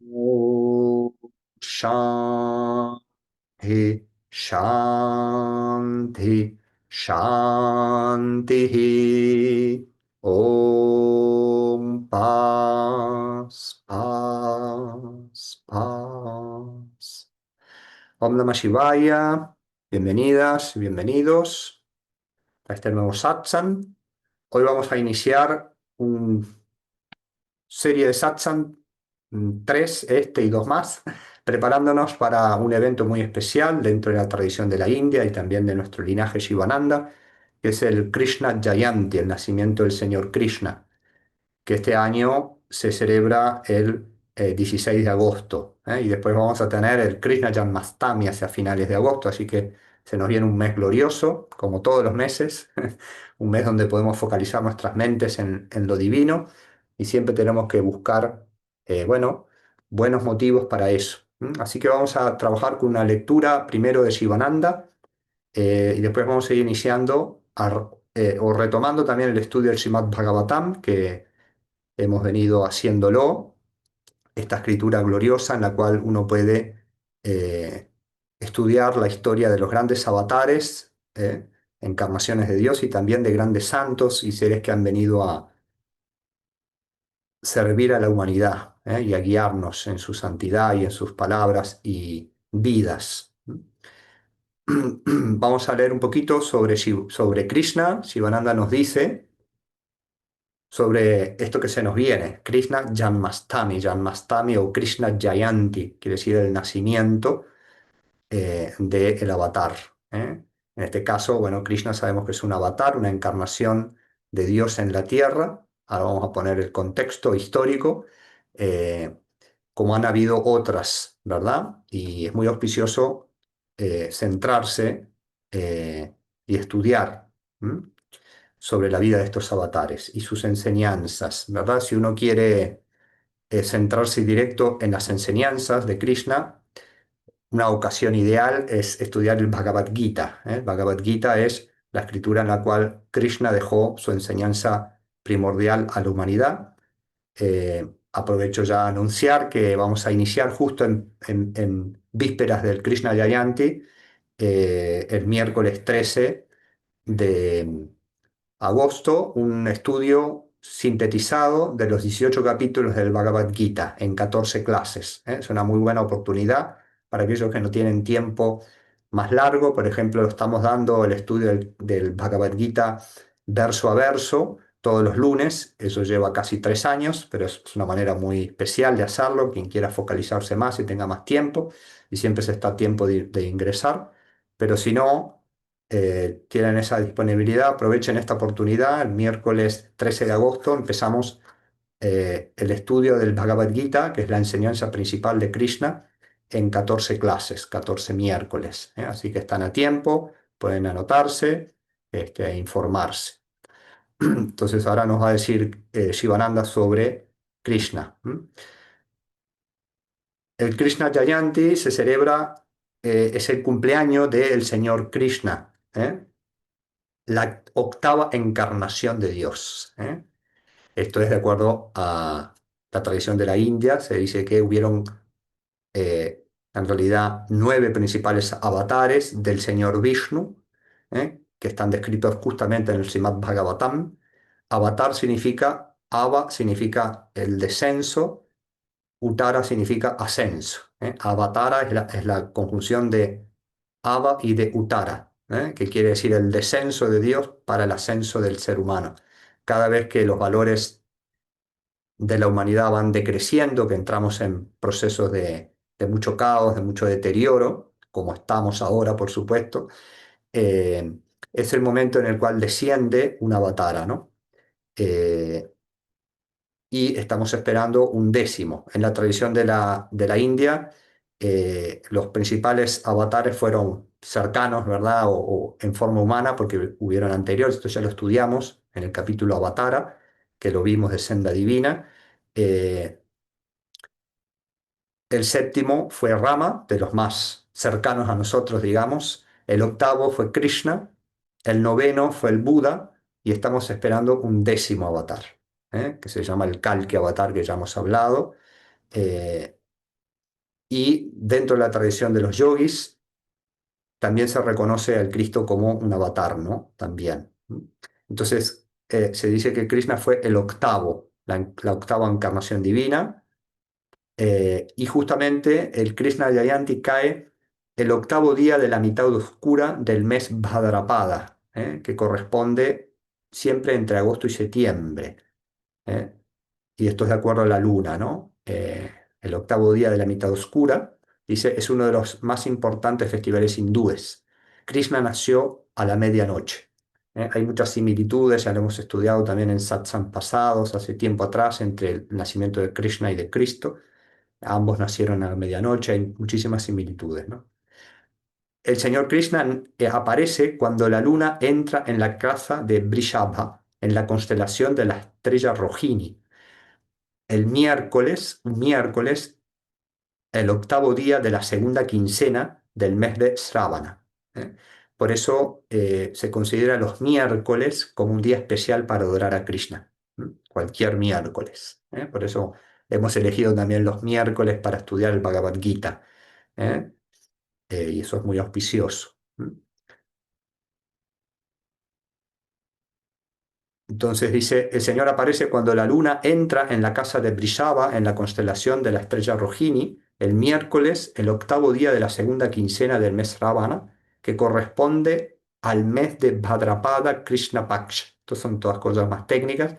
Om Shanti, Shanti, Shanti. Om Paz, Paz, Paz. Om Namah Shivaya. Bienvenidas y bienvenidos a este nuevo satsang. Hoy vamos a iniciar una serie de satsang, tres, este y dos más, preparándonos para un evento muy especial dentro de la tradición de la India y también de nuestro linaje Shivananda, que es el Krishna Jayanti, el nacimiento del Señor Krishna, que este año se celebra el 16 de agosto, ¿eh? Y después vamos a tener el Krishna Janmastami hacia finales de agosto, así que se nos viene un mes glorioso, como todos los meses, un mes donde podemos focalizar nuestras mentes en lo divino y siempre tenemos que buscar, bueno, buenos motivos para eso. Así que vamos a trabajar con una lectura primero de Shivananda, y después vamos a ir iniciando o retomando también el estudio del Srimad Bhagavatam, que hemos venido haciéndolo, esta escritura gloriosa en la cual uno puede estudiar la historia de los grandes avatares, encarnaciones de Dios y también de grandes santos y seres que han venido a servir a la humanidad, y a guiarnos en su santidad y en sus palabras y vidas. Vamos a leer un poquito sobre Krishna. Sivananda nos dice sobre esto que se nos viene, Krishna Janmastami, Janmastami o Krishna Jayanti, quiere decir el nacimiento del avatar. ¿Eh? En este caso, bueno, Krishna sabemos que es un avatar, una encarnación de Dios en la tierra. Ahora vamos a poner el contexto histórico, eh, como han habido otras, ¿verdad? Y es muy auspicioso centrarse y estudiar. ¿M? Sobre la vida de estos avatares y sus enseñanzas, ¿verdad? Si uno quiere centrarse directo en las enseñanzas de Krishna, una ocasión ideal es estudiar el Bhagavad Gita. ¿Eh? El Bhagavad Gita es la escritura en la cual Krishna dejó su enseñanza primordial a la humanidad. Aprovecho ya a anunciar que vamos a iniciar justo en vísperas del Krishna Jayanti, el miércoles 13 de agosto, un estudio sintetizado de los 18 capítulos del Bhagavad Gita en 14 clases. ¿Eh? Es una muy buena oportunidad para aquellos que no tienen tiempo más largo. Por ejemplo, estamos dando el estudio del Bhagavad Gita verso a verso todos los lunes. Eso lleva casi 3 años, pero es una manera muy especial de hacerlo. Quien quiera focalizarse más y tenga más tiempo, y siempre se está a tiempo de ingresar. Pero si no, tienen esa disponibilidad, aprovechen esta oportunidad. El miércoles 13 de agosto empezamos el estudio del Bhagavad Gita, que es la enseñanza principal de Krishna, en 14 clases, 14 miércoles. Así que están a tiempo, pueden anotarse, e informarse. Entonces ahora nos va a decir Shivananda sobre Krishna. El Krishna Jayanti se celebra, es el cumpleaños del Señor Krishna, la octava encarnación de Dios. Esto es de acuerdo a la tradición de la India. Se dice que hubieron en realidad 9 principales avatares del Señor Vishnu, que están descritos justamente en el Srimad Bhagavatam. Avatar significa, Ava significa el descenso, Uttara significa ascenso. Avatara es la conjunción de Ava y de Uttara, que quiere decir el descenso de Dios para el ascenso del ser humano. Cada vez que los valores de la humanidad van decreciendo, que entramos en procesos de mucho caos, de mucho deterioro, como estamos ahora, por supuesto, eh, es el momento en el cual desciende un avatara, ¿no? Eh, y estamos esperando un décimo. En la tradición de la India, los principales avatares fueron cercanos, ¿verdad? O en forma humana, porque hubieron anteriores, esto ya lo estudiamos en el capítulo Avatara, que lo vimos de Senda Divina. Eh, el séptimo fue Rama, de los más cercanos a nosotros, digamos. El octavo fue Krishna. El noveno fue el Buda. Y estamos esperando un décimo avatar, que se llama el Kalki Avatar, que ya hemos hablado. Y dentro de la tradición de los yogis, también se reconoce al Cristo como un avatar, ¿no? También. Entonces, se dice que Krishna fue el octavo, la octava encarnación divina, y justamente el Krishna Jayanti cae el octavo día de la mitad oscura del mes Bhadrapada, que corresponde siempre entre agosto y septiembre. ¿Eh? Y esto es de acuerdo a la luna, ¿no? El octavo día de la mitad oscura, dice, es uno de los más importantes festivales hindúes. Krishna nació a la medianoche. Hay muchas similitudes, ya lo hemos estudiado también en satsang pasados, hace tiempo atrás, entre el nacimiento de Krishna y de Cristo. Ambos nacieron a la medianoche, hay muchísimas similitudes, ¿no? El señor Krishna aparece cuando la luna entra en la casa de Vrishabha, en la constelación de la estrella Rohini, el miércoles, el octavo día de la segunda quincena del mes de Sravana. ¿Eh? Por eso se considera los miércoles como un día especial para adorar a Krishna. Cualquier miércoles. Por eso hemos elegido también los miércoles para estudiar el Bhagavad Gita. ¿eh? Y eso es muy auspicioso. Entonces dice, el Señor aparece cuando la luna entra en la casa de Vrishabha en la constelación de la estrella Rohini, el miércoles, el octavo día de la segunda quincena del mes Ravana, que corresponde al mes de Bhadrapada Krishna Paksha. Estas son todas cosas más técnicas.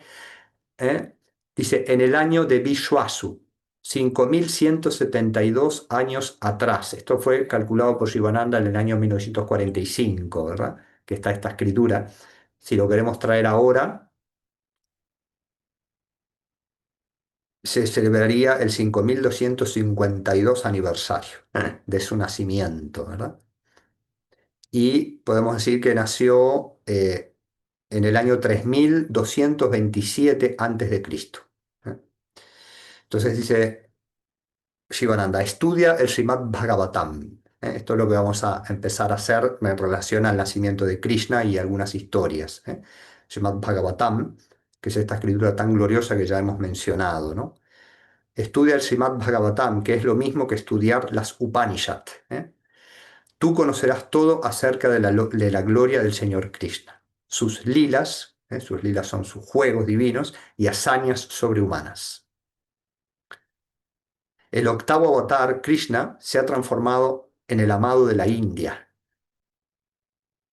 ¿eh? Dice, en el año de Vishwasu, 5172 años atrás. Esto fue calculado por Shivananda en el año 1945, ¿verdad? Que está esta escritura. Si lo queremos traer ahora, se celebraría el 5252 aniversario de su nacimiento, ¿verdad? Y podemos decir que nació en el año 3227 antes de Cristo. ¿eh? Entonces dice Shivananda, estudia el Srimad Bhagavatam. Esto es lo que vamos a empezar a hacer en relación al nacimiento de Krishna y algunas historias. Srimad Bhagavatam, que es esta escritura tan gloriosa que ya hemos mencionado, ¿no? Estudia el Srimad Bhagavatam, que es lo mismo que estudiar las Upanishad. Tú conocerás todo acerca de la gloria del Señor Krishna, sus lilas son sus juegos divinos y hazañas sobrehumanas. El octavo avatar, Krishna, se ha transformado en el amado de la India,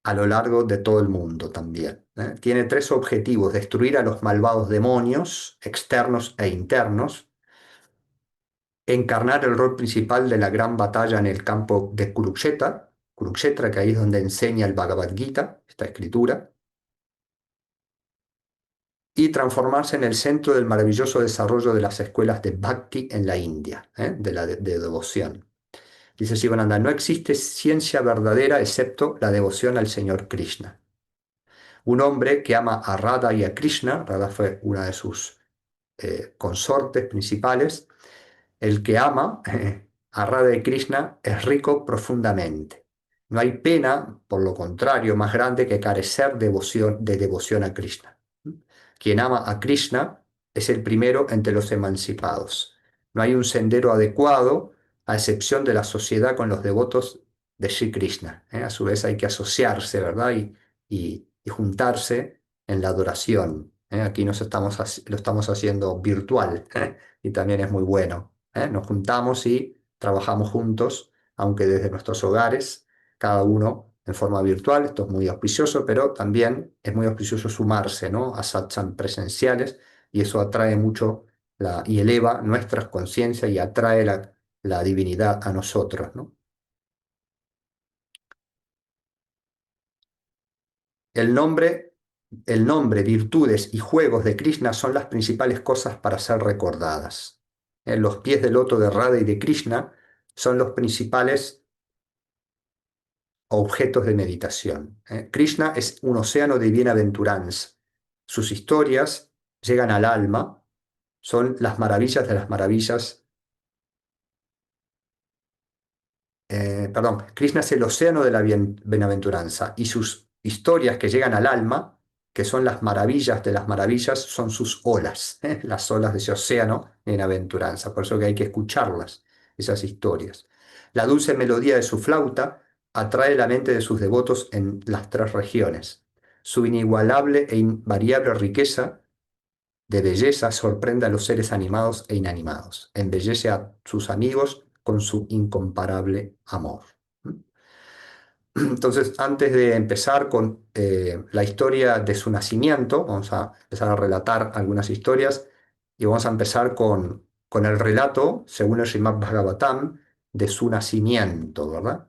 a lo largo de todo el mundo también. Tiene tres objetivos: destruir a los malvados demonios, externos e internos, encarnar el rol principal de la gran batalla en el campo de Kurukshetra, que ahí es donde enseña el Bhagavad Gita, esta escritura, y transformarse en el centro del maravilloso desarrollo de las escuelas de Bhakti en la India, de devoción. Dice Sivananda, no existe ciencia verdadera excepto la devoción al Señor Krishna. Un hombre que ama a Radha y a Krishna, Radha fue una de sus consortes principales, el que ama a Radha y Krishna es rico profundamente. No hay pena, por lo contrario, más grande que carecer de devoción a Krishna. Quien ama a Krishna es el primero entre los emancipados. No hay un sendero adecuado, a excepción de la sociedad con los devotos de Sri Krishna. A su vez hay que asociarse, ¿verdad? Y juntarse en la adoración. Aquí lo estamos haciendo virtual, y también es muy bueno. Nos juntamos y trabajamos juntos, aunque desde nuestros hogares, cada uno en forma virtual. Esto es muy auspicioso, pero también es muy auspicioso sumarse, ¿no? A satsang presenciales, y eso atrae mucho y eleva nuestras conciencias y atrae la divinidad a nosotros, ¿no? El nombre, el nombre, virtudes y juegos de Krishna son las principales cosas para ser recordadas. Los pies del loto de Radha y de Krishna son los principales objetos de meditación. Krishna es un océano de bienaventuranza. Sus historias llegan al alma, son las maravillas de las maravillas. Perdón, Krishna es el océano de la bienaventuranza, y sus historias que llegan al alma, que son las maravillas de las maravillas, son sus olas, las olas de ese océano de bienaventuranza. Por eso que hay que escucharlas. esas historias. La dulce melodía de su flauta atrae la mente de sus devotos en las tres regiones. Su inigualable e invariable riqueza de belleza sorprende a los seres animados e inanimados. Embellece a sus amigos con su incomparable amor. Entonces, antes de empezar con la historia de su nacimiento, vamos a empezar a relatar algunas historias y vamos a empezar con el relato, según el Srimad Bhagavatam, de su nacimiento, ¿verdad?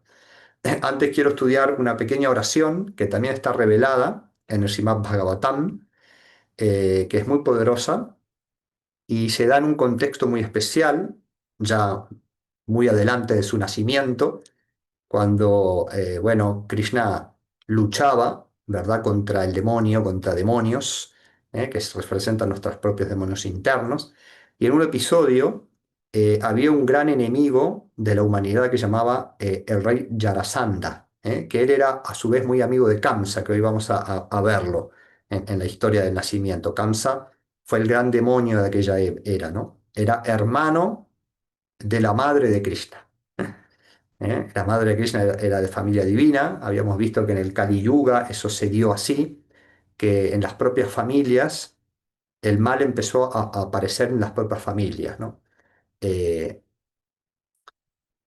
Antes quiero estudiar una pequeña oración que también está revelada en el Srimad Bhagavatam, que es muy poderosa y se da en un contexto muy especial, ya muy adelante de su nacimiento, cuando, bueno, Krishna luchaba, ¿verdad?, contra el demonio, contra demonios, que representan nuestros propios demonios internos. Y en un episodio había un gran enemigo de la humanidad que llamaba el rey Jarasandha, que él era a su vez muy amigo de Kamsa, que hoy vamos a verlo en la historia del nacimiento. Kamsa fue el gran demonio de aquella era, ¿no? Era hermano de la madre de Krishna. La madre de Krishna era de familia divina. Habíamos visto que en el Kali Yuga eso se dio así, que en las propias familias el mal empezó a aparecer en las propias familias, ¿no? Eh,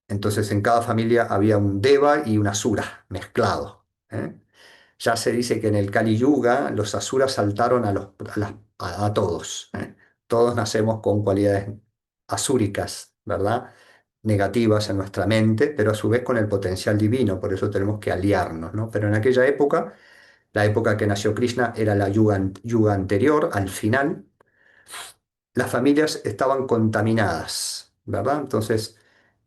entonces en cada familia había un Deva y un Asura mezclados. ¿Eh? Ya se dice que en el Kali Yuga los asuras saltaron a todos. ¿Eh? Todos nacemos con cualidades asúricas, ¿verdad? Negativas en nuestra mente, pero a su vez con el potencial divino, por eso tenemos que aliarnos, ¿no? Pero en aquella época, la época que nació Krishna era la yuga anterior, al final, las familias estaban contaminadas, ¿verdad? Entonces,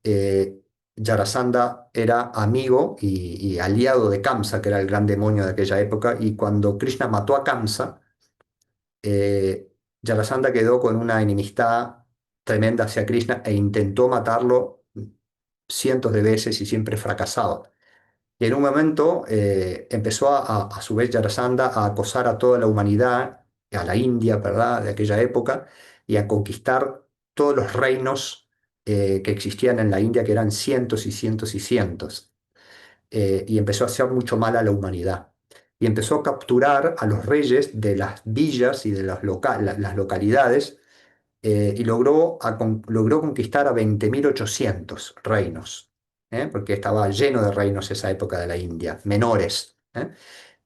eh, Jarasandha era amigo y aliado de Kamsa, que era el gran demonio de aquella época, y cuando Krishna mató a Kamsa, eh, Jarasandha quedó con una enemistad tremenda hacia Krishna e intentó matarlo cientos de veces y siempre fracasaba. Y en un momento empezó a su vez Jarasandha a acosar a toda la humanidad, a la India, ¿verdad?, de aquella época, y a conquistar todos los reinos que existían en la India, que eran cientos y cientos y cientos. Y empezó a hacer mucho mal a la humanidad. Y empezó a capturar a los reyes de las villas y de las localidades y logró conquistar a 20.800 reinos, porque estaba lleno de reinos esa época de la India, menores,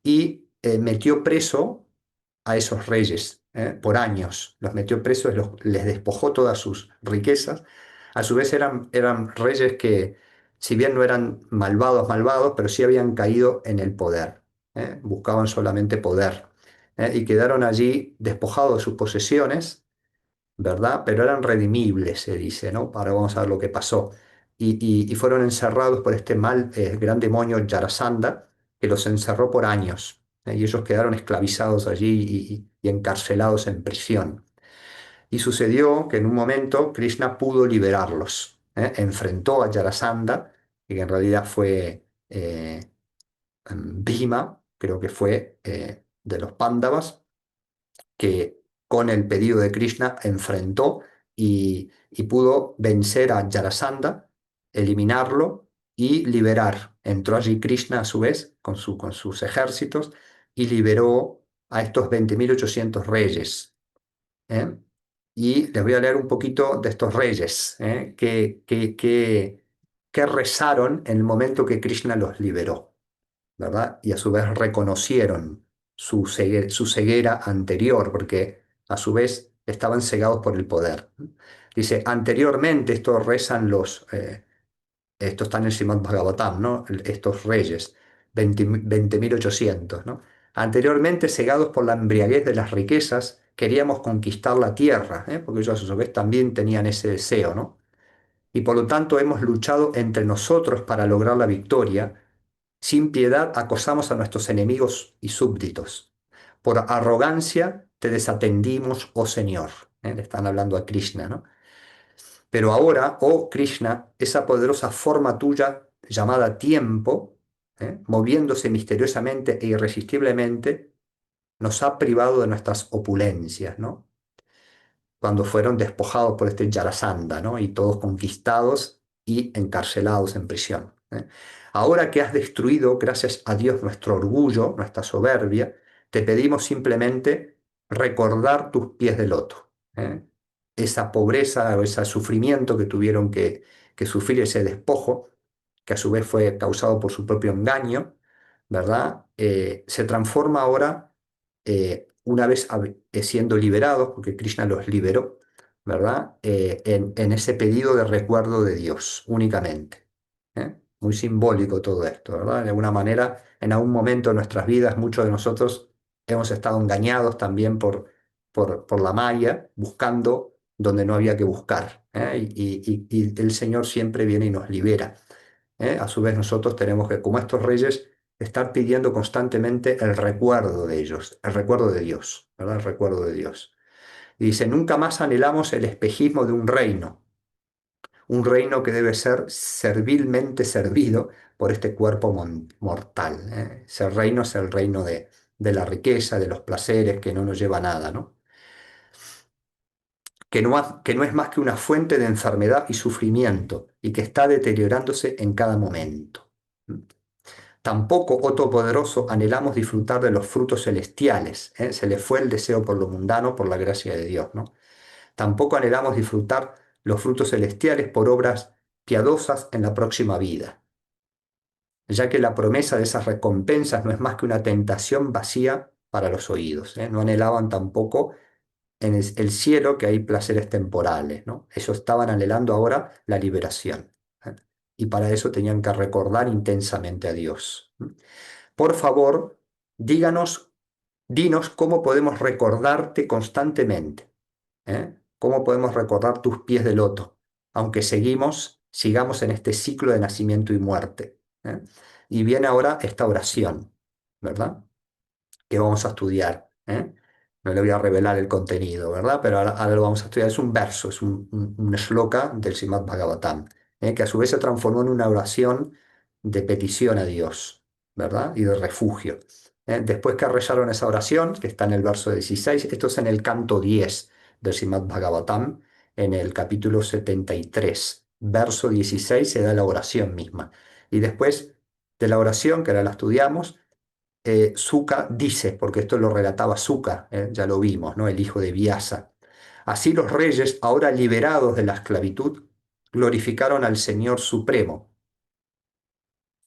y metió preso a esos reyes por años, los metió presos, les despojó todas sus riquezas. A su vez eran reyes que, si bien no eran malvados, malvados, pero sí habían caído en el poder, buscaban solamente poder, y quedaron allí despojados de sus posesiones, ¿verdad? Pero eran redimibles, se dice, ¿no? Ahora vamos a ver lo que pasó. Y fueron encerrados por este mal, gran demonio Jarasandha, que los encerró por años, y ellos quedaron esclavizados allí y encarcelados en prisión. Y sucedió que en un momento Krishna pudo liberarlos, enfrentó a Jarasandha, que en realidad fue Bhima, creo que fue de los Pándavas, que con el pedido de Krishna enfrentó y pudo vencer a Jarasandha, eliminarlo y liberar. Entró allí Krishna a su vez con sus ejércitos y liberó a estos 20.800 reyes. ¿Eh? Y les voy a leer un poquito de estos reyes, que rezaron en el momento que Krishna los liberó, ¿verdad? Y a su vez reconocieron su ceguera anterior, porque a su vez estaban cegados por el poder. Dice, anteriormente, esto rezan esto está en el Srimad Bhagavatam, ¿no? Estos reyes, 20.800, ¿no? Anteriormente, cegados por la embriaguez de las riquezas, queríamos conquistar la tierra, porque ellos a su vez también tenían ese deseo, ¿no? Y por lo tanto hemos luchado entre nosotros para lograr la victoria. Sin piedad acosamos a nuestros enemigos y súbditos. Por arrogancia te desatendimos, oh Señor. Le están hablando a Krishna, ¿no? Pero ahora, oh Krishna, esa poderosa forma tuya llamada tiempo, moviéndose misteriosamente e irresistiblemente, nos ha privado de nuestras opulencias, ¿no? Cuando fueron despojados por este Jarasandha, ¿no? Y todos conquistados y encarcelados en prisión. Ahora que has destruido, gracias a Dios, nuestro orgullo, nuestra soberbia, te pedimos simplemente recordar tus pies de loto. ¿eh? Esa pobreza o ese sufrimiento que tuvieron que sufrir, ese despojo, que a su vez fue causado por su propio engaño, ¿verdad? Se transforma ahora, una vez siendo liberados, porque Krishna los liberó, ¿verdad? En ese pedido de recuerdo de Dios únicamente. Muy simbólico todo esto, ¿verdad? De alguna manera, en algún momento de nuestras vidas, muchos de nosotros hemos estado engañados también por la Maya, buscando donde no había que buscar. Y el Señor siempre viene y nos libera. A su vez, nosotros tenemos que, como estos reyes, estar pidiendo constantemente el recuerdo de ellos, el recuerdo de Dios, ¿verdad? El recuerdo de Dios. Y dice, nunca más anhelamos el espejismo de un reino que debe ser servilmente servido por este cuerpo mortal. Ese reino es el reino de la riqueza, de los placeres, que no nos lleva a nada, ¿no? Que no es más que una fuente de enfermedad y sufrimiento y que está deteriorándose en cada momento. Tampoco, oh Todopoderoso, anhelamos disfrutar de los frutos celestiales. Se le fue el deseo por lo mundano, por la gracia de Dios, ¿no? Tampoco anhelamos disfrutar los frutos celestiales por obras piadosas en la próxima vida, ya que la promesa de esas recompensas no es más que una tentación vacía para los oídos. No anhelaban tampoco en el cielo, que hay placeres temporales, ¿no? Ellos estaban anhelando ahora la liberación. ¿eh? Y para eso tenían que recordar intensamente a Dios. Por favor, dinos cómo podemos recordarte constantemente. ¿Cómo podemos recordar tus pies de loto, aunque sigamos en este ciclo de nacimiento y muerte? Y viene ahora esta oración, ¿verdad? Que vamos a estudiar. No le voy a revelar el contenido, ¿verdad? Pero ahora lo vamos a estudiar. Es un verso, es un shloka del Srimad Bhagavatam, que a su vez se transformó en una oración de petición a Dios, ¿verdad? Y de refugio. Después que rezaron esa oración, que está en el verso 16, esto es en el canto 10 del Srimad Bhagavatam, en el capítulo 73, verso 16, se da la oración misma. Y después de la oración, que ahora la estudiamos, Suka dice, porque esto lo relataba Suka, ya lo vimos, ¿no? El hijo de Vyasa. Así los reyes, ahora liberados de la esclavitud, glorificaron al Señor Supremo.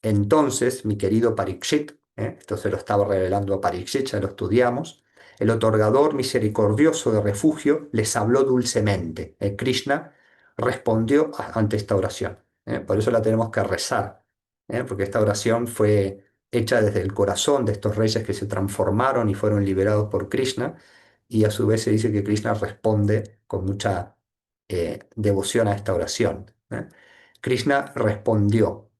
Entonces, mi querido Parikshit, esto se lo estaba revelando a Parikshit, ya lo estudiamos, el otorgador misericordioso de refugio les habló dulcemente. Krishna respondió ante esta oración. Por eso la tenemos que rezar, porque esta oración fue hecha desde el corazón de estos reyes que se transformaron y fueron liberados por Krishna, y a su vez se dice que Krishna responde con mucha devoción a esta oración. Krishna respondió.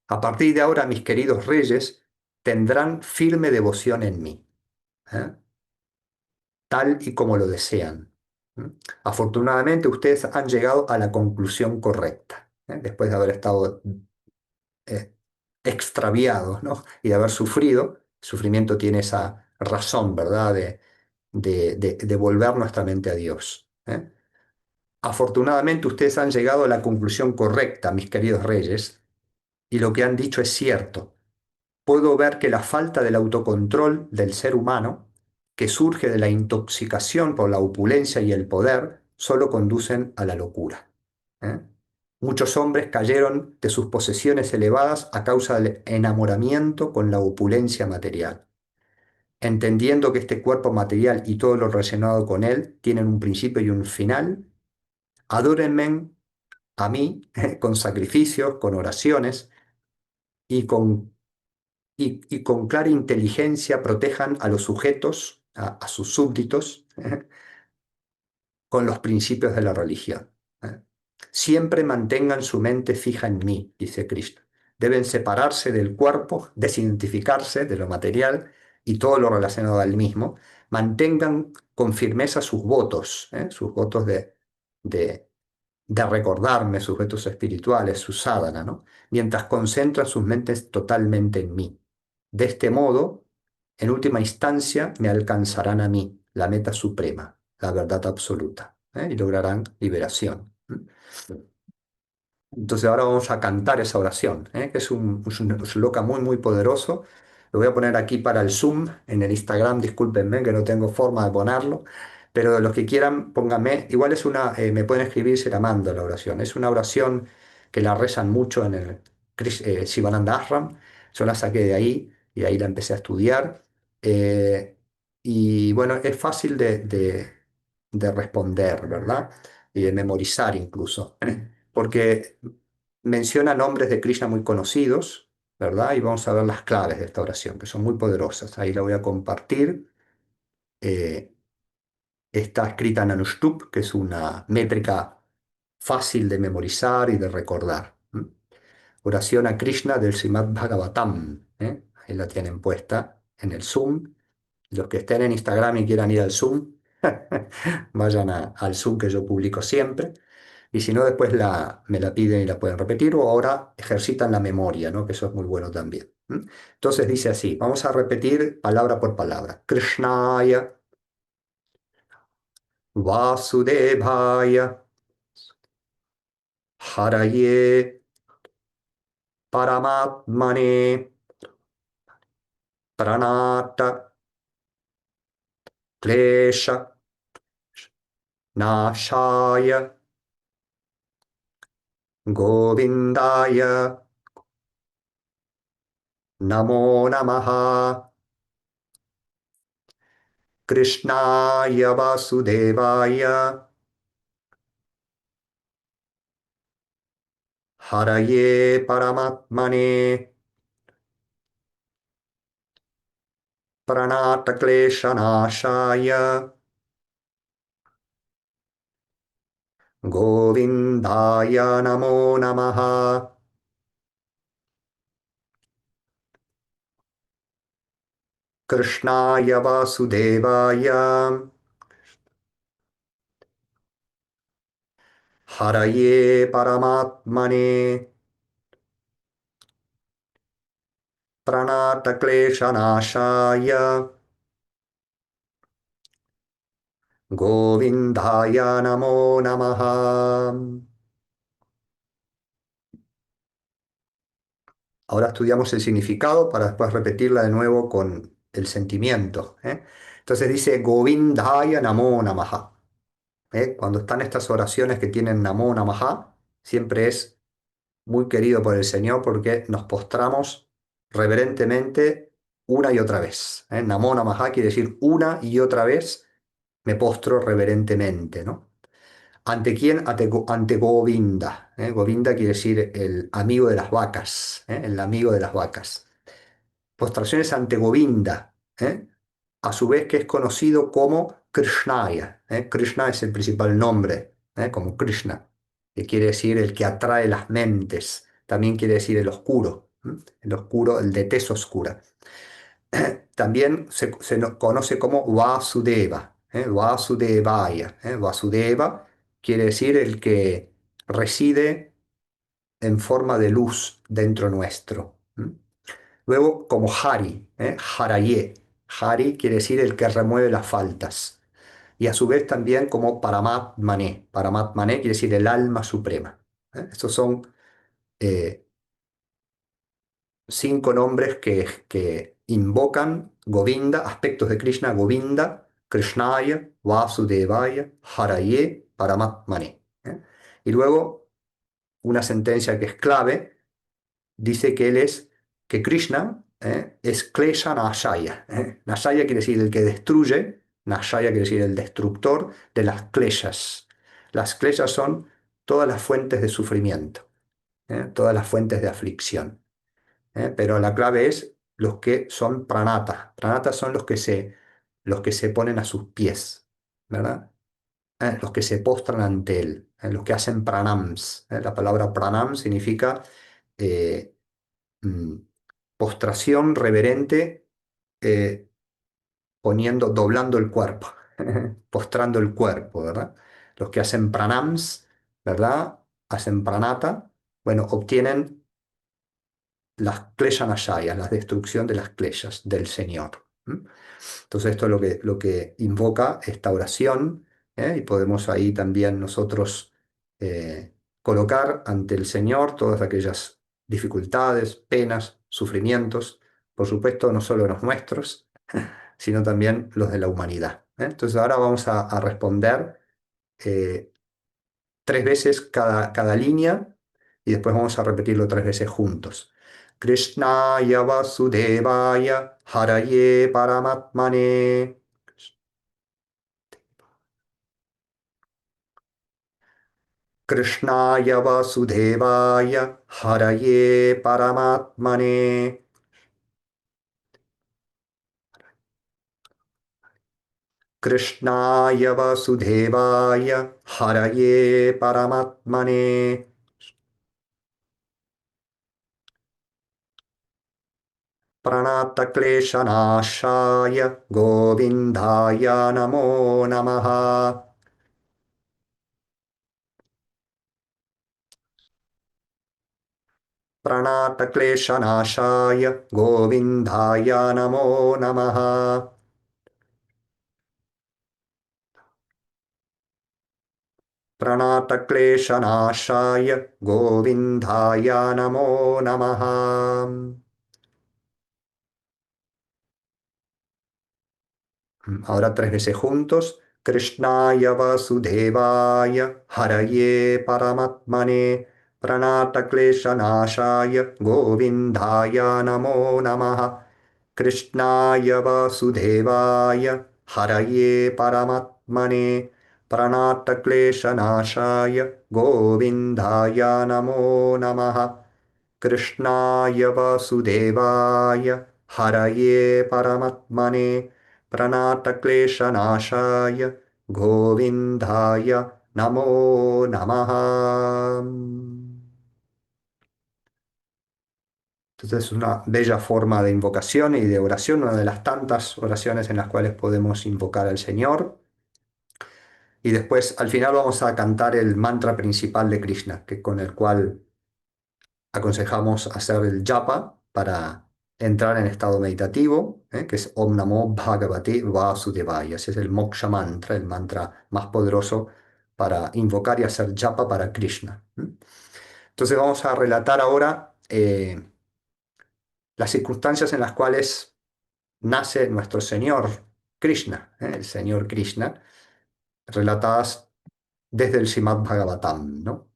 A partir de ahora, mis queridos reyes tendrán firme devoción en mí, ¿eh? Tal y como lo desean. ¿eh? Afortunadamente, ustedes han llegado a la conclusión correcta, después de haber estado eh, extraviados, ¿no? Y de haber sufrido. El sufrimiento tiene esa razón, ¿verdad?, de volver nuestra mente a Dios. Afortunadamente, ustedes han llegado a la conclusión correcta, mis queridos reyes, y lo que han dicho es cierto. Puedo ver que la falta del autocontrol del ser humano, que surge de la intoxicación por la opulencia y el poder, solo conducen a la locura. ¿eh? Muchos hombres cayeron de sus posesiones elevadas a causa del enamoramiento con la opulencia material. Entendiendo que este cuerpo material y todo lo relacionado con él tienen un principio y un final, adórenme a mí con sacrificios, con oraciones y con clara inteligencia protejan a los sujetos, a sus súbditos, con los principios de la religión. ¿eh? Siempre mantengan su mente fija en mí, dice Cristo. Deben separarse del cuerpo, desidentificarse de lo material y todo lo relacionado al mismo. Mantengan con firmeza sus votos de, de recordarme, sus vetos espirituales, su sadhana, ¿no? Mientras concentran sus mentes totalmente en mí. De este modo, en última instancia, me alcanzarán a mí, la meta suprema, la verdad absoluta, y lograrán liberación. Entonces ahora vamos a cantar esa oración, ¿eh? Que es un sloka muy, muy poderoso. Lo voy a poner aquí para el Zoom, en el Instagram, discúlpenme que no tengo forma de ponerlo, pero los que quieran, pónganme, igual me pueden escribir, se la mando la oración. Es una oración que la rezan mucho en el Sivananda Ashram, yo la saqué de ahí y ahí la empecé a estudiar. Eh, y bueno, es fácil de responder, ¿verdad? Y de memorizar incluso, porque menciona nombres de Krishna muy conocidos, ¿verdad? Y vamos a ver las claves de esta oración, que son muy poderosas. Ahí la voy a compartir. Eh, Está escrita en Anushtup, que es una métrica fácil de memorizar y de recordar. Oración a Krishna del Srimad Bhagavatam. Ahí la tienen puesta en el Zoom. Los que estén en Instagram y quieran ir al Zoom, vayan al Zoom que yo publico siempre. Y si no, después me la piden y la pueden repetir, o ahora ejercitan la memoria, ¿no? Que eso es muy bueno también. Entonces dice así, vamos a repetir palabra por palabra. Krishnaya, Vasudevaya, Haraye, Paramatmane, Pranata, Klesha, Nashaya, Govindaya, Namo Namaha, Krishnaya Vasudevaya, Haraye Paramatmane, Pranatakleshanashaya, Govindaya Namo Namaha, Krishnaya Vasudevaya, Haraye Paramatmane, Pranatakleshanashaya, Govindaya Namo Namaha. Ahora estudiamos el significado para después repetirla de nuevo con el sentimiento. Entonces dice Govindaya Namo Namaha. Cuando están estas oraciones que tienen Namo Namaha, siempre es muy querido por el Señor porque nos postramos reverentemente una y otra vez. Namo Namaha quiere decir una y otra vez me postro reverentemente, ¿no? ¿Ante quién? Ante Govinda. Govinda quiere decir el amigo de las vacas, el amigo de las vacas. Postraciones ante Govinda, a su vez que es conocido como Krishnaya. Krishna es el principal nombre, como Krishna, que quiere decir el que atrae las mentes, también quiere decir el oscuro, el de tez oscura. También se nos conoce como Vasudeva, Vasudevaya. Vasudeva quiere decir el que reside en forma de luz dentro nuestro. Luego, como Hari, Haraye. Hari quiere decir el que remueve las faltas. Y a su vez también como Paramatmane. Paramatmane quiere decir el alma suprema. Estos son eh, 5 nombres que invocan Govinda, aspectos de Krishna, Govinda, Krishnaya, Vasudevaya, Haraye, Paramatmane. Y luego una sentencia que es clave dice que Krishna es Klesha Nashaya. Nashaya quiere decir el que destruye, Nashaya quiere decir el destructor de las kleshas. Las kleshas son todas las fuentes de sufrimiento, todas las fuentes de aflicción. Pero la clave es los que son pranatas. Pranatas son los que se ponen a sus pies, ¿verdad? Los que se postran ante él, los que hacen pranams. La palabra pranam significa eh, mm, postración reverente, eh, doblando el cuerpo, postrando el cuerpo, ¿verdad? Los que hacen pranams, ¿verdad? Hacen pranata, bueno, obtienen las kleshanashayas, la destrucción de las kleshas del Señor. Entonces esto es lo que invoca esta oración, y podemos ahí también nosotros eh, colocar ante el Señor todas aquellas dificultades, penas, sufrimientos, por supuesto no solo los nuestros, sino también los de la humanidad. Entonces ahora vamos a responder eh, 3 veces cada línea y después vamos a repetirlo 3 veces juntos. Krishnaya Vasudevaya Haraye Paramatmane. Krishnaya Vasudevaya Haraye Paramatmane. Krishnaya Vasudevaya Haraye Paramatmane. Pranatakleshanashaya Govindaya Namo Namaha. Pranatakleshanashaya Govindaya Namo Namaha. Pranatakleshanashaya Govindaya Namo Namaha. Ahora 3 veces juntos. Krishnaya Vasudevaya Haraye Paramatmane Pranata Kleshanashaya Govindaya Namo Namaha. Krishnaya Vasudevaya Haraye Paramatmane Pranata Kleshanashaya Govindaya Namo Namaha. Krishnaya Vasudevaya Haraye Paramatmane Pranatakleshanashaya Govindaya Namo Namaha. Entonces es una bella forma de invocación y de oración, una de las tantas oraciones en las cuales podemos invocar al Señor. Y después al final vamos a cantar el mantra principal de Krishna, que con el cual aconsejamos hacer el japa para entrar en estado meditativo, que es Om Namo Bhagavate Vasudevaya. Ese es el moksha mantra, el mantra más poderoso para invocar y hacer japa para Krishna. Entonces vamos a relatar ahora las circunstancias en las cuales nace nuestro Señor Krishna, el Señor Krishna, relatadas desde el Srimad Bhagavatam, ¿no?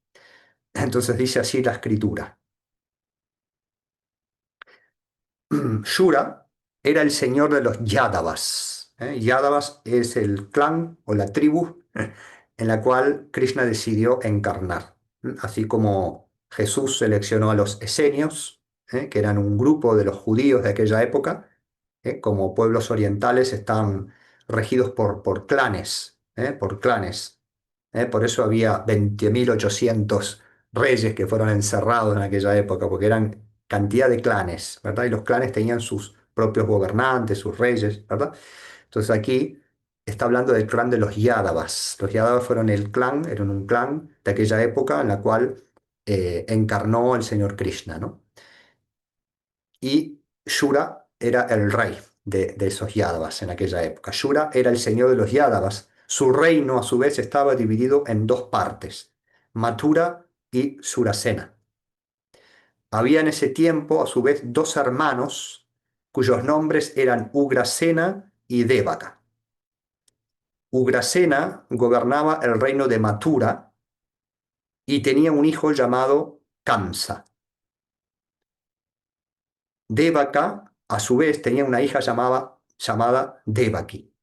Entonces dice así la escritura. Shura era el señor de los Yadavas. Yadavas es el clan o la tribu en la cual Krishna decidió encarnar. Así como Jesús seleccionó a los esenios, que eran un grupo de los judíos de aquella época, como pueblos orientales están regidos por clanes, por clanes. Por eso había 20.800 reyes que fueron encerrados en aquella época, porque eran cantidad de clanes, ¿verdad? Y los clanes tenían sus propios gobernantes, sus reyes, ¿verdad? Entonces aquí está hablando del clan de los Yádavas. Los Yádavas fueron el clan, eran un clan de aquella época en la cual encarnó el señor Krishna, ¿no? Y Shura era el rey de esos Yádavas en aquella época. Shura era el señor de los Yádavas. Su reino, a su vez, estaba dividido en 2 partes, Mathura y Surasena. Había en ese tiempo, a su vez, 2 hermanos cuyos nombres eran Ugrasena y Devaka. Ugrasena gobernaba el reino de Mathura y tenía un hijo llamado Kamsa. Devaka, a su vez, tenía una hija llamada Devaki.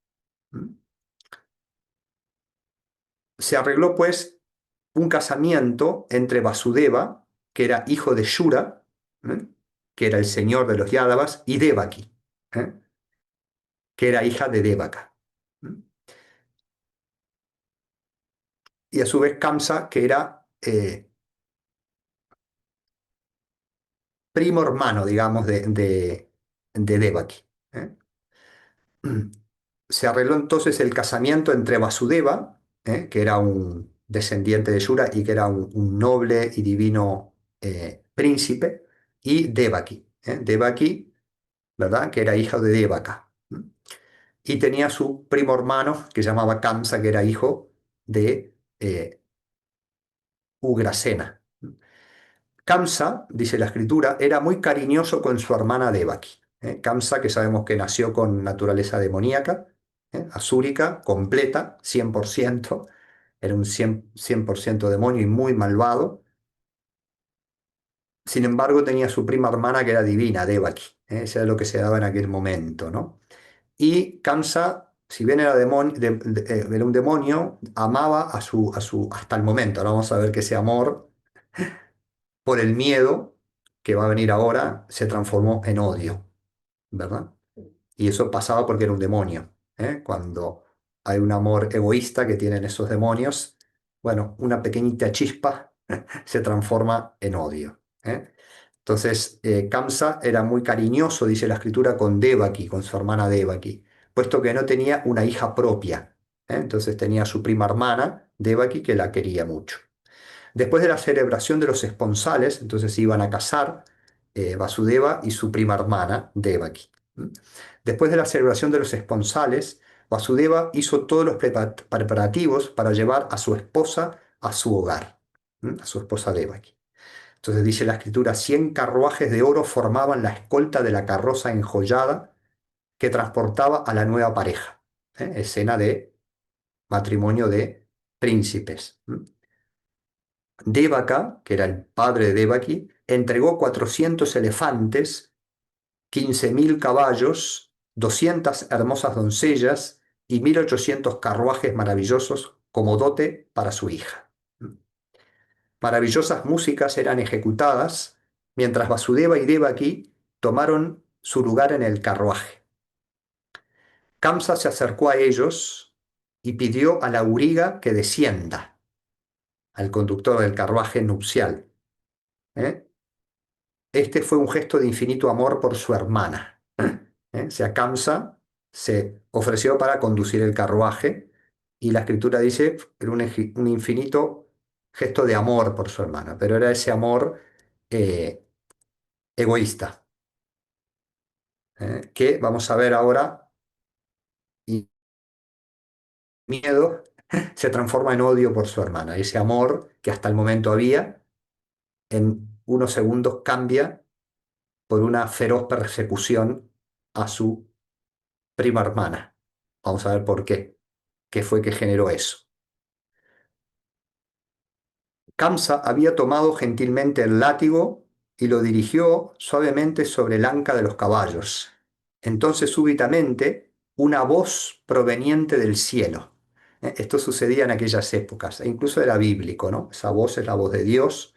Se arregló, pues, un casamiento entre Vasudeva, que era hijo de Shura, ¿eh? que era el señor de los Yádavas, y Devaki, ¿eh? que era hija de Devaka. Y a su vez Kamsa, que era primo hermano, digamos, de Devaki. ¿eh? Se arregló entonces el casamiento entre Vasudeva, que era un descendiente de Shura y que era un noble y divino príncipe, y Devaki. Devaki, ¿verdad? Que era hija de Devaka. Y tenía su primo hermano que llamaba Kamsa, que era hijo de Ugrasena. Kamsa, dice la escritura, era muy cariñoso con su hermana Devaki. Kamsa, que sabemos que nació con naturaleza demoníaca, asúrica, completa, 100%, era un 100% demonio y muy malvado. Sin embargo, tenía su prima hermana que era divina, Devaki. Eso es lo que se daba en aquel momento, ¿no? Y Kamsa, si bien era, era un demonio, amaba hasta el momento. Ahora vamos a ver que ese amor, por el miedo que va a venir ahora, se transformó en odio, ¿verdad? Y eso pasaba porque era un demonio. Cuando hay un amor egoísta que tienen esos demonios, bueno, una pequeñita chispa se transforma en odio. Entonces, Kamsa era muy cariñoso, dice la escritura, con Devaki, con su hermana Devaki, puesto que no tenía una hija propia. Entonces tenía a su prima hermana, Devaki, que la quería mucho. Después de la celebración de los esponsales, entonces se iban a casar Vasudeva y su prima hermana, Devaki. ¿Mm? Después de la celebración de los esponsales, Vasudeva hizo todos los preparativos para llevar a su esposa a su hogar, a su esposa Devaki. Entonces dice la escritura, 100 carruajes de oro formaban la escolta de la carroza enjollada que transportaba a la nueva pareja. Escena de matrimonio de príncipes. Devaka, que era el padre de Devaki, entregó 400 elefantes, 15.000 caballos, 200 hermosas doncellas y 1.800 carruajes maravillosos como dote para su hija. Maravillosas músicas eran ejecutadas mientras Vasudeva y Devaki tomaron su lugar en el carruaje. Kamsa se acercó a ellos y pidió a la auriga que descienda, al conductor del carruaje nupcial. ¿eh? Este fue un gesto de infinito amor por su hermana. O sea, Kamsa se ofreció para conducir el carruaje y la escritura dice era un infinito gesto de amor por su hermana, pero era ese amor eh, egoísta, que vamos a ver ahora, y miedo se transforma en odio por su hermana. Ese amor que hasta el momento había, en unos segundos cambia por una feroz persecución a su prima hermana. Vamos a ver por qué. ¿Qué fue que generó eso? Kamsa había tomado gentilmente el látigo y lo dirigió suavemente sobre el anca de los caballos. Entonces súbitamente una voz proveniente del cielo. Esto sucedía en aquellas épocas, e incluso era bíblico, ¿no? Esa voz es la voz de Dios,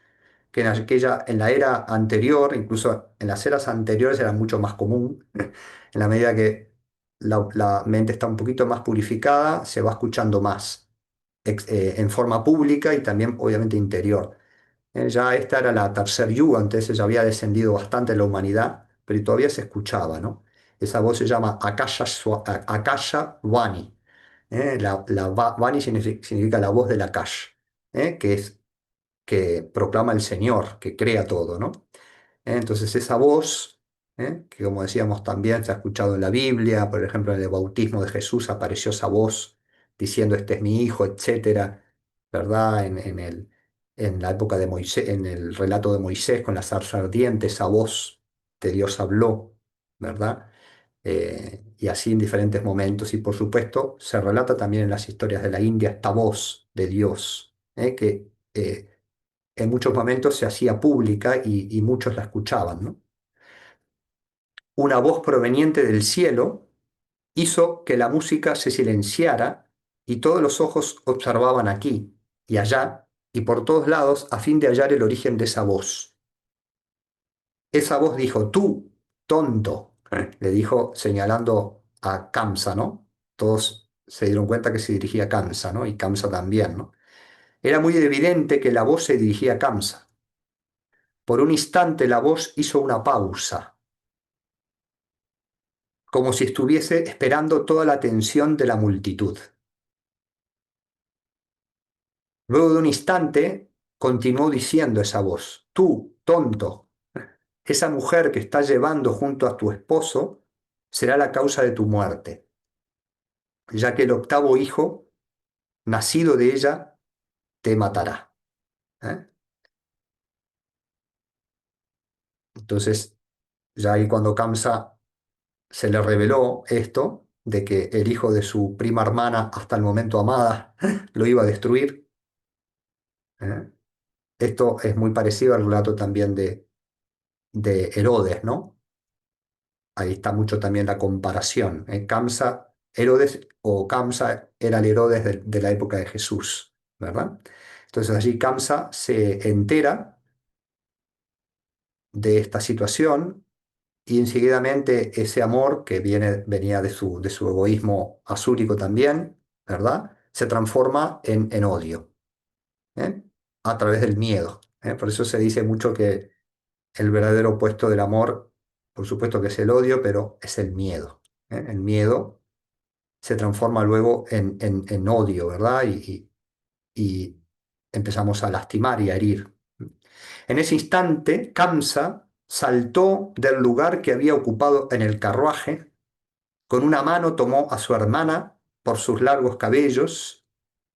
que en la era anterior, incluso en las eras anteriores era mucho más común, en la medida que la mente está un poquito más purificada, se va escuchando más en forma pública y también obviamente interior. Ya esta era la tercer yuga, entonces ya había descendido bastante la humanidad, pero todavía se escuchaba, ¿no? Esa voz se llama Akasha Vani. Vani significa la voz del Akash, que es que proclama el Señor, que crea todo, ¿no? Entonces esa voz, que como decíamos también se ha escuchado en la Biblia, por ejemplo en el bautismo de Jesús apareció esa voz diciendo este es mi hijo, etcétera, ¿verdad? En la época de Moisés, en el relato de Moisés con la zarza ardiente, esa voz de Dios habló, ¿verdad? Y así en diferentes momentos. Y por supuesto se relata también en las historias de la India esta voz de Dios, que en muchos momentos se hacía pública y muchos la escuchaban, ¿no? Una voz proveniente del cielo hizo que la música se silenciara y todos los ojos observaban aquí y allá y por todos lados a fin de hallar el origen de esa voz. Esa voz dijo, tú, tonto, le dijo señalando a Kamsa, ¿no? Todos se dieron cuenta que se dirigía a Kamsa, ¿no? Y Kamsa también, ¿no? Era muy evidente que la voz se dirigía a Kamsa. Por un instante la voz hizo una pausa, como si estuviese esperando toda la atención de la multitud. Luego de un instante, continuó diciendo esa voz, tú, tonto, esa mujer que estás llevando junto a tu esposo será la causa de tu muerte, ya que el octavo hijo, nacido de ella, te matará. ¿eh? Entonces, ya ahí cuando Kamsa se le reveló esto, de que el hijo de su prima hermana, hasta el momento amada, lo iba a destruir, ¿eh? Esto es muy parecido al relato también de Herodes, ¿no? Ahí está mucho también la comparación. Kamsa, Herodes o Kamsa era el Herodes de la época de Jesús, ¿verdad? Entonces allí Kamsa se entera de esta situación y enseguidamente ese amor que venía de su egoísmo asúrico también, ¿verdad? Se transforma en odio, ¿eh? A través del miedo, ¿eh? Por eso se dice mucho que el verdadero opuesto del amor, por supuesto que es el odio, pero es el miedo, ¿eh? El miedo se transforma luego en odio, ¿verdad? Y empezamos a lastimar y a herir. En ese instante, Kamsa saltó del lugar que había ocupado en el carruaje, con una mano tomó a su hermana por sus largos cabellos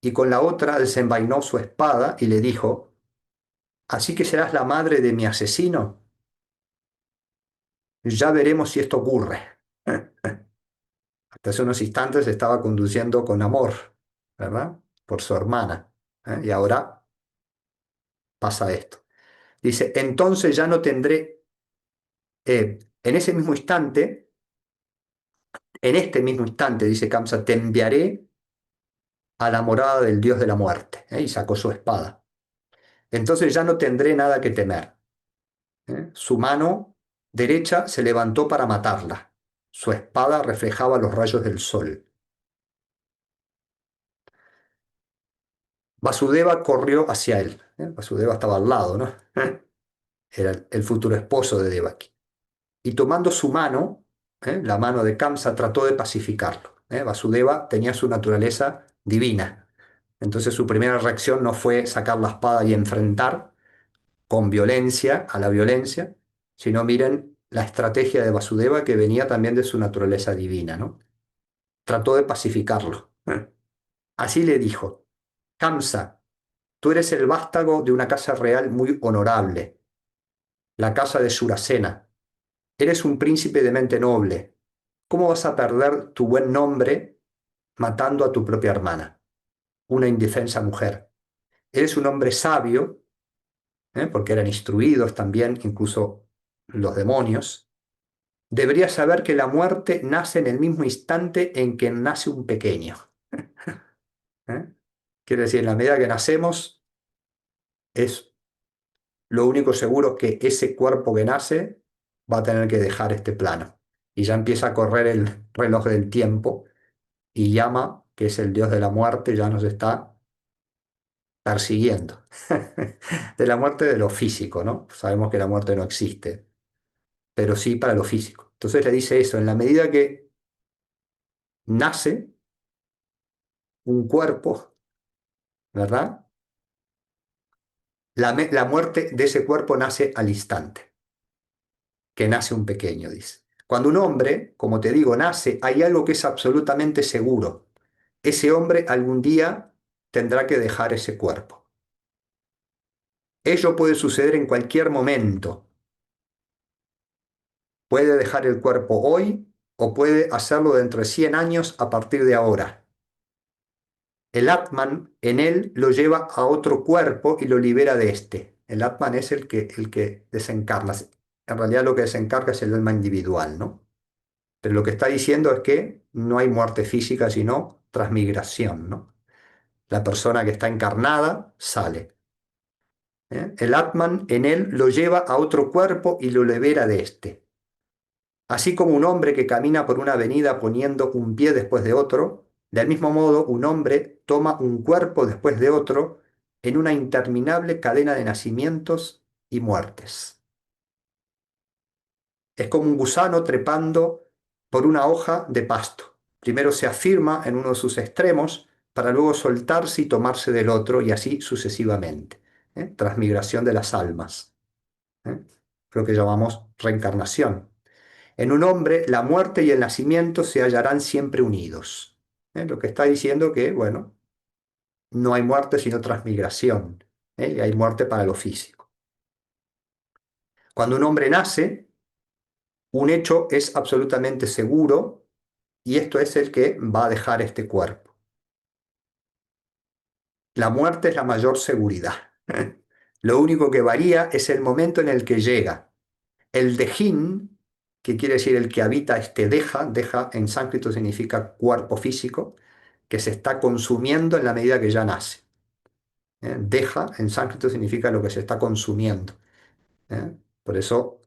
y con la otra desenvainó su espada y le dijo, ¿así que serás la madre de mi asesino? Ya veremos si esto ocurre. Hasta hace unos instantes estaba conduciendo con amor, ¿verdad? Por su hermana. Y ahora pasa esto. Dice, entonces ya no tendré, en ese mismo instante, en este mismo instante, dice Kamsa, te enviaré a la morada del dios de la muerte. Y sacó su espada. Entonces ya no tendré nada que temer. Su mano derecha se levantó para matarla. Su espada reflejaba los rayos del sol. Vasudeva corrió hacia él. Vasudeva estaba al lado, ¿no? Era el futuro esposo de Devaki. Y tomando su mano, la mano de Kamsa, trató de pacificarlo. Vasudeva tenía su naturaleza divina. Entonces su primera reacción no fue sacar la espada y enfrentar con violencia a la violencia, sino miren la estrategia de Vasudeva que venía también de su naturaleza divina, ¿no? Trató de pacificarlo. Así le dijo, Kamsa, tú eres el vástago de una casa real muy honorable, la casa de Surasena. Eres un príncipe de mente noble. ¿Cómo vas a perder tu buen nombre matando a tu propia hermana, una indefensa mujer? Eres un hombre sabio, porque eran instruidos también, incluso los demonios. Deberías saber que la muerte nace en el mismo instante en que nace un pequeño. ¿Eh? Quiere decir, en la medida que nacemos, es lo único seguro que ese cuerpo que nace va a tener que dejar este plano. Y ya empieza a correr el reloj del tiempo y Yama, que es el dios de la muerte, ya nos está persiguiendo. De la muerte de lo físico, ¿no? Sabemos que la muerte no existe, pero sí para lo físico. Entonces le dice eso, en la medida que nace un cuerpo, ¿verdad? La muerte de ese cuerpo nace al instante, que nace un pequeño, dice. Cuando un hombre, como te digo, nace, hay algo que es absolutamente seguro. Ese hombre algún día tendrá que dejar ese cuerpo. Ello puede suceder en cualquier momento. Puede dejar el cuerpo hoy o puede hacerlo dentro de 100 años a partir de ahora. El Atman en él lo lleva a otro cuerpo y lo libera de este. El Atman es el que desencarna. En realidad lo que desencarga es el alma individual, ¿no? Pero lo que está diciendo es que no hay muerte física, sino transmigración, ¿no? La persona que está encarnada sale. El Atman en él lo lleva a otro cuerpo y lo libera de este. Así como un hombre que camina por una avenida poniendo un pie después de otro, del mismo modo un hombre toma un cuerpo después de otro en una interminable cadena de nacimientos y muertes. Es como un gusano trepando por una hoja de pasto. Primero se afirma en uno de sus extremos para luego soltarse y tomarse del otro y así sucesivamente. Transmigración de las almas. ¿eh? Lo que llamamos reencarnación. En un hombre, la muerte y el nacimiento se hallarán siempre unidos. Lo que está diciendo que, bueno, no hay muerte sino transmigración. Y hay muerte para lo físico. Cuando un hombre nace, un hecho es absolutamente seguro y esto es el que va a dejar este cuerpo. La muerte es la mayor seguridad. Lo único que varía es el momento en el que llega. El dejín, que quiere decir el que habita este deja en sánscrito significa cuerpo físico, que se está consumiendo en la medida que ya nace. Deja en sánscrito significa lo que se está consumiendo. ¿eh? Por eso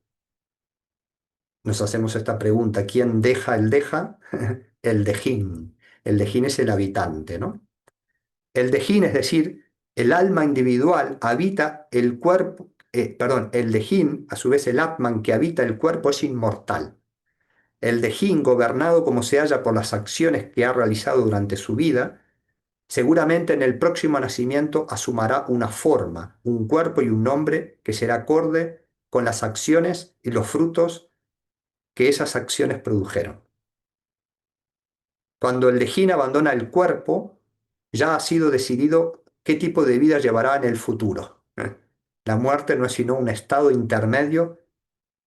nos hacemos esta pregunta, ¿quién deja el deja? El dejín. El dejín es el habitante, ¿no? El dejín, es decir, el alma individual habita el cuerpo, perdón, el dejín, a su vez el atman que habita el cuerpo es inmortal. El dejín, gobernado como se halla por las acciones que ha realizado durante su vida, seguramente en el próximo nacimiento asumirá una forma, un cuerpo y un nombre que será acorde con las acciones y los frutos que esas acciones produjeron. Cuando el Lejín abandona el cuerpo, ya ha sido decidido qué tipo de vida llevará en el futuro. La muerte no es sino un estado intermedio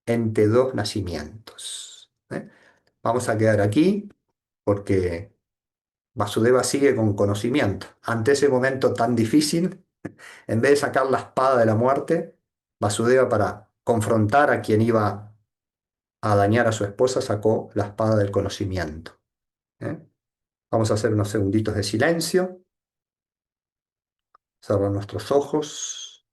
entre dos nacimientos. Vamos a quedar aquí porque Vasudeva sigue con conocimiento. Ante ese momento tan difícil, en vez de sacar la espada de la muerte, Vasudeva para confrontar a quien iba a dañar a su esposa sacó la espada del conocimiento. ¿eh? Vamos a hacer unos segunditos de silencio, cerrar nuestros ojos.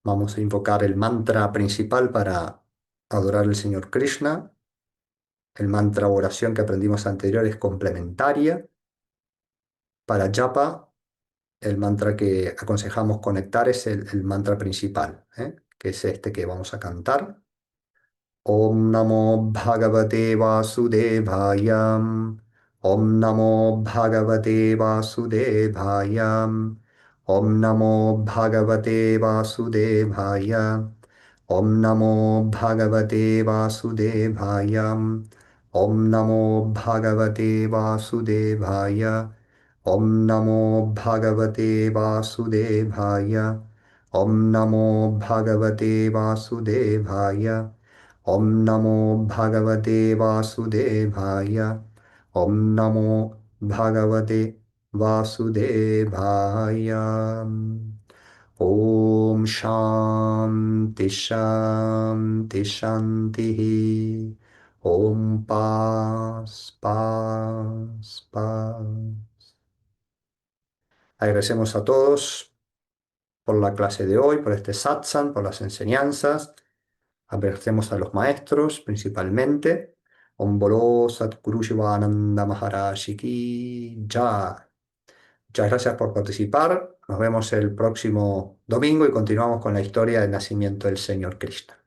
Vamos a invocar el mantra principal para adorar al Señor Krishna. El mantra o oración que aprendimos anterior es complementaria. Para japa, el mantra que aconsejamos conectar es el mantra principal, que es este que vamos a cantar. Om Namo Bhagavate Vasudevaya. Om Namo Bhagavate Vasudevaya. Om Namo Bhagavate Vasudevaya. Om Namo Bhagavate Vasudevaya. Om Namo Bhagavate Vasudevaya. Om Namo Bhagavate Vasudevaya. Om Namo Bhagavate Vasudevaya. Om Namo Bhagavate Vasudevaya. Om Namo Bhagavate Vasudevaya. Om Shanti Shanti Shanti. Om Paz Paz Paz. Agradecemos a todos por la clase de hoy, por este satsang, por las enseñanzas. Agradecemos a los maestros principalmente. Om Bolo Satguru Shivananda Maharaj Ki Jai. Muchas gracias por participar. Nos vemos el próximo domingo y continuamos con la historia del nacimiento del Señor Krishna.